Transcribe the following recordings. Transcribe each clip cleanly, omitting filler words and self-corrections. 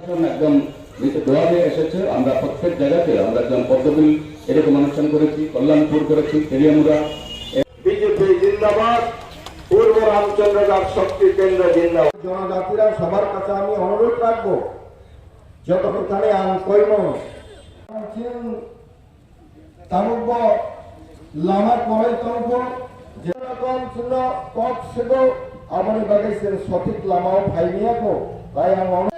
একদম দোয়া হয়ে এসেছে। আমরা প্রত্যেক জায়গাতে আমরা একদম পদ্মবিল এরকম অনুষ্ঠান করেছি, কল্যাণপুর করেছি, তেলিয়ামুড়া। বিজেপি জিন্দাবাদ, পূর্ব রামচন্দ্রঘাট শক্তি কেন্দ্র জিন্দাবাদ। জনজাতিরা সবার কাছে আমি অনুরোধ রাখবো, যতক্ষণে কইম তানুব্য লামার কমের তরফ যেরকম ছিল পথ সেগো আমার বাগেছেন সঠিক লামাও ফাইনিয়াকো তাই আমি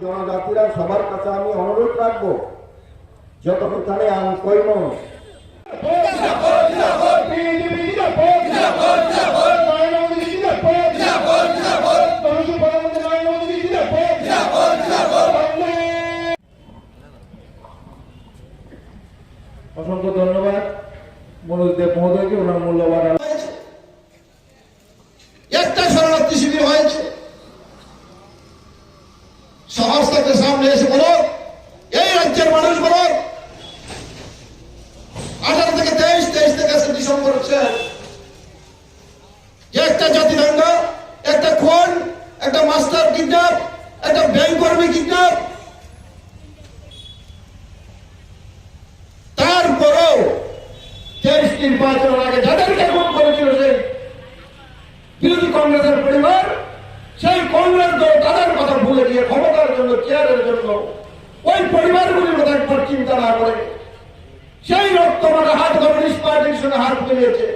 জনজাতিরা সবার কাছে আমি অনুরোধ রাখবো, যতক্ষণে কইম অসংখ্য ধন্যবাদ মনোজ দেব মহোদয়কে ওনার মূল্যবান। একটা শরণার্থী শিবির হয়েছে, সমাজ থেকে সামনে এসে বলো, এই রাজ্যের মানুষ বলো 18 থেকে 23 থেকে ডিসেম্বর হচ্ছে একটা জাতি দাঙ্গা, একটা খুন, একটা মাস্টার কিডন্যাপ, একটা ব্যাংক কর্মী কিডন্যাপ, তারপরেও 23 নির্বাচনের আগে যাদেরকে খুন করেছিল সেই বিরোধী কংগ্রেসের পরিবার, সেই কংগ্রেস দল তাদের কথা ভুলে গিয়ে ক্ষমতার জন্য, চেয়ারের জন্য ওই পরিবারগুলির কথা একবার চিন্তা না করে সেই রক্তমাখা হাত কমিউনিস্ট পার্টির সঙ্গে হাত মিলিয়েছে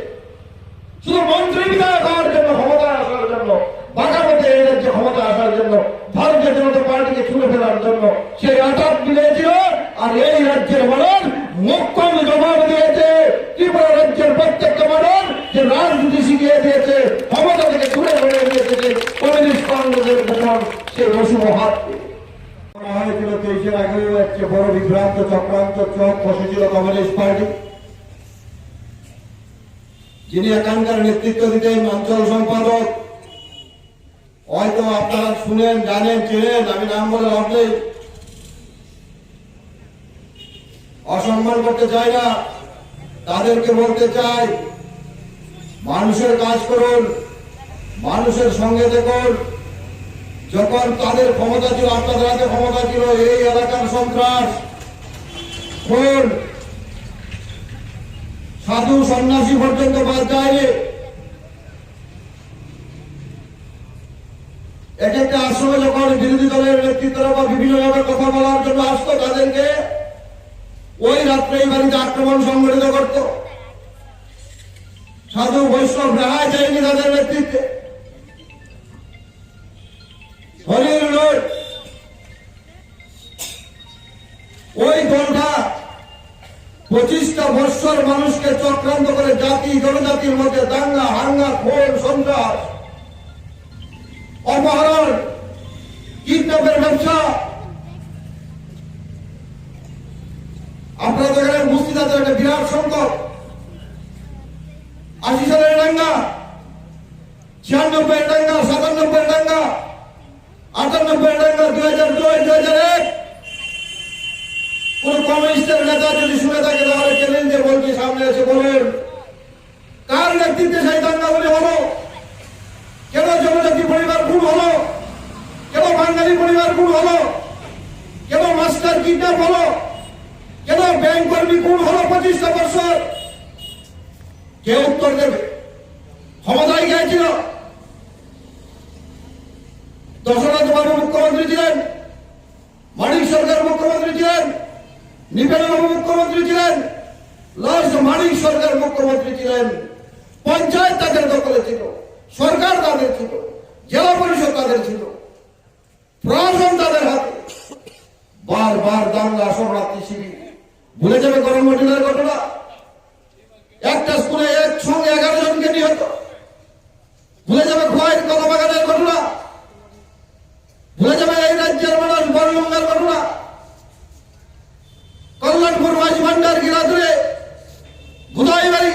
শুধু মন্ত্রী বিধায়ক হওয়ার জন্য, ক্ষমতায় আসার জন্য, বাঁকামতে এই রাজ্যে ক্ষমতা আসার জন্য, ভারতীয় জনতা পার্টিকে ছুঁড়ে ফেলার জন্য সেই আটাপ মিলিয়েছিল। আর এই রাজ্যের মানুষ মোক্ষম জবাব দিয়েছে, ত্রিপুরা রাজ্যের প্রত্যেকটা মানুষ যে রাজনীতি শিখিয়ে দিয়েছে, ক্ষমতা থেকে ছুড়ে ফেলে দিয়েছে যে কমিউনিস্ট কংগ্রেসের উপর সেই অশুভ হাত হয়েছিল। 23-এর আগে হচ্ছে বড় বিভ্রান্ত চক্রান্ত চোখ বসেছিল কমিউনিস্ট পার্টি, যিনি এখানকার নেতৃত্ব দিতেন অঞ্চল সম্পাদক। হয়তো আপনারা শুনেন, জানেন, চেনেন, আমি নাম বলে লাভ নেই, অসম্মান করতে চাই না। তাদেরকে বলতে চাই, মানুষের কাজ করুন, মানুষের সঙ্গে দেখুন। যখন তাদের ক্ষমতা ছিল, আপনাদের হাতে ক্ষমতা ছিল, এই এলাকার সন্ত্রাস, খুন, সাধু সন্ন্যাসী পর্যন্ত বাদ যায়নি। এক একটা আশ্রমে যখন বিরোধী দলের নেতৃত্বরা বা বিভিন্নভাবে কথা বলার জন্য আসতো, তাদেরকে ওই রাত্রে এই বাড়িতে আক্রমণ সংগঠিত করত। সাধু বৈষ্ণব রেহাই যায়নি তাদের নেতৃত্বে। হরির রোড ওই দলটা 25টা বৎসর মানুষকে চক্রান্ত করে জাতি জনজাতির মধ্যে দাঙ্গা, হাঙ্গা, খুন, সন্ত্রাস, অপহরণ, কিডন্যাপের ব্যবসা। আপনারা তো এখানে মুক্তিদাদের একটা বিরাট সংকট। 80 সালের দাঙ্গা, 96-এর দাঙ্গা, 97-এর দাঙ্গা, 98-এর দাঙ্গা, 2002-2001। কোন কমিউনিস্টের নেতা যদি শুনে থাকে তাহলে চ্যালেঞ্জে বলছি, সামনে এসে বলেন কার নেতৃত্বে সেই দাঙ্গাগুলি হলো, কেন জনজাতি পরিবার খুন হলো, কেন বাঙালি পরিবার খুন হলো, কেন মাস্টার কিডন্যাপ হলো, কেন ব্যাংক কর্মী খুন হলো 25টা বছর? কে উত্তর দেবে? ক্ষমতায় গিয়েছিল, দশরথ বাবু মুখ্যমন্ত্রী ছিলেন, মানিক সরকার মুখ্যমন্ত্রী ছিলেন, নিপেন বাবু মুখ্যমন্ত্রী ছিলেন, লাস্ট মানিক সরকার মুখ্যমন্ত্রী ছিলেন। পঞ্চায়েত তাদের দখলে ছিল, সরকার তাদের ছিল, জেলা পরিষদ তাদের ছিল, প্রশাসন তাদের হাতে। বারবার দাঙ্গা, শরণার্থী শিবির। ভুলে যাবে গরম মহিলার ঘটনা, একটা স্কুলে একসঙ্গে 11 জনকে নিহত। ভুলে যাবে খোয়াইয়ের কলাবাগানের ঘটনা, ভুলে যাবে এই রাজ্যের মানুষ বড়লঙ্গার ঘটনা, কল্যাণপুর মাঝ ভান্ডার গিরাদুরে, গুদাইবাড়ি,